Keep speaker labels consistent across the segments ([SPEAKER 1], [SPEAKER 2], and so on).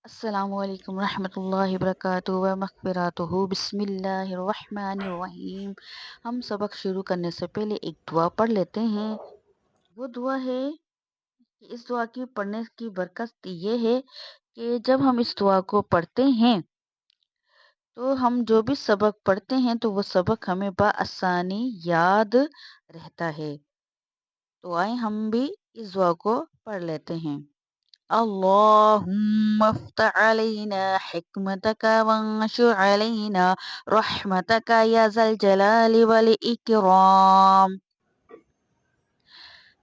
[SPEAKER 1] السلام علیکم ورحمۃ اللہ وبرکاتہ و مغفراتہ بسم اللہ الرحمن الرحیم۔ ہم سبق شروع کرنے سے پہلے ایک دعا پڑھ لیتے ہیں۔ وہ دعا ہے کہ اس دعا کی پڑھنے کی برکت یہ ہے کہ جب ہم اس دعا کو پڑھتے ہیں تو ہم جو بھی سبق پڑھتے ہیں تو وہ سبق ہمیں بآسانی یاد رہتا ہے۔ تو آئیں ہم بھی اس دعا کو پڑھ لیتے ہیں۔ اللهم افتح علينا حكمتك وانشر علينا رحمتك يا ذا الجلال والإكرام۔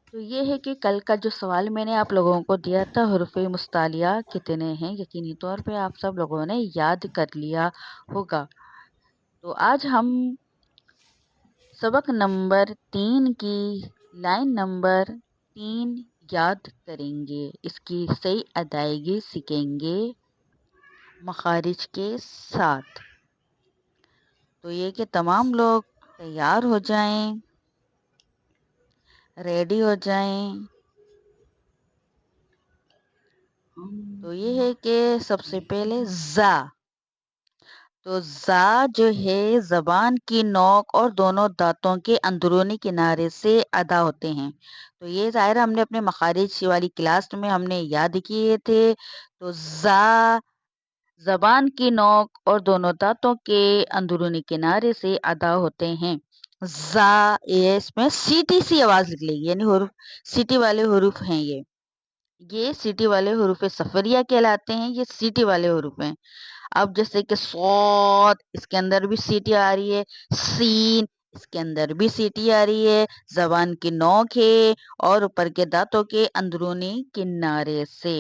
[SPEAKER 1] تو یہ ہے کہ کل کا جو سوال میں نے آپ لوگوں کو دیا تھا، حروف مستعلیہ کتنے ہیں، یقینی طور پہ آپ سب لوگوں نے یاد کر لیا ہوگا۔ تو آج ہم سبق نمبر 3 کی لائن نمبر 3 یاد کریں گے، اس کی صحیح ادائیگی سیکھیں گے مخارج کے ساتھ۔ تو یہ کہ تمام لوگ تیار ہو جائیں، ریڈی ہو جائیں۔ تو یہ ہے کہ سب سے پہلے زا۔ تو زا جو ہے زبان کی نوک اور دونوں دانتوں کے اندرونی کنارے سے ادا ہوتے ہیں۔ تو یہ ظاہر ہم نے اپنے مخارج والی کلاس میں ہم نے یاد کیے تھے۔ تو زا زبان کی نوک اور دونوں دانتوں کے اندرونی کنارے سے ادا ہوتے ہیں۔ زا اس میں سیٹی سی آواز نکلے گی، یعنی حروف سیٹی والے حروف ہیں۔ یہ سیٹی والے حروف صفریہ کہلاتے ہیں، یہ سیٹی والے حروف ہیں۔ اب جیسے کہ صاد، اس کے اندر بھی سیٹی آ رہی ہے، سین اس کے اندر بھی سیٹی آ رہی ہے، زبان کی نوک ہے اور اوپر کے دانتوں کے اندرونی کنارے سے۔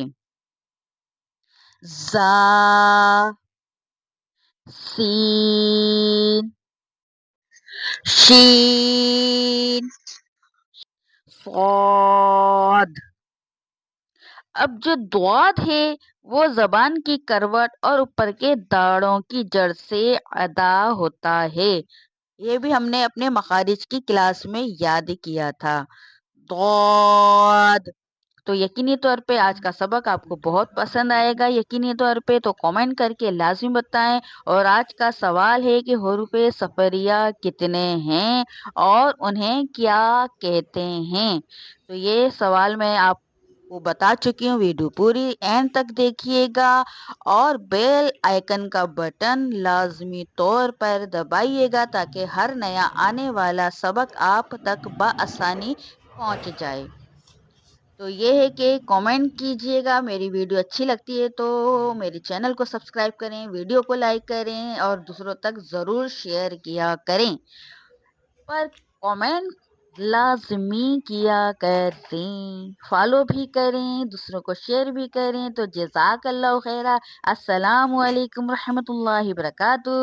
[SPEAKER 1] زا، سین، شین، صاد۔ اب جو ضاد ہے وہ زبان کی کروٹ اور اوپر کے داڑوں کی جڑ سے ادا ہوتا ہے۔ یہ بھی ہم نے اپنے مخارج کی کلاس میں یاد کیا تھا۔ ضاد۔ تو یقینی طور پہ آج کا سبق آپ کو بہت پسند آئے گا، یقینی طور پہ تو کامنٹ کر کے لازمی بتائیں۔ اور آج کا سوال ہے کہ حروف صفریہ کتنے ہیں اور انہیں کیا کہتے ہیں۔ تو یہ سوال میں آپ کو بتا چکی ہوں، ویڈیو پوری اینڈ تک دیکھیے گا اور بیل آئیکن کا بٹن لازمی طور پر دبائیے گا تاکہ ہر نیا آنے والا سبق آپ تک بآسانی پہنچ جائے۔ تو یہ ہے کہ کامنٹ کیجئے گا، میری ویڈیو اچھی لگتی ہے تو میرے چینل کو سبسکرائب کریں، ویڈیو کو لائک کریں اور دوسروں تک ضرور شیئر کیا کریں۔ پر کامنٹ لازمی کیا کریں، فالو بھی کریں، دوسروں کو شیئر بھی کریں۔ تو جزاک اللہ خیرہ۔ السلام علیکم ورحمۃ اللہ وبرکاتہ۔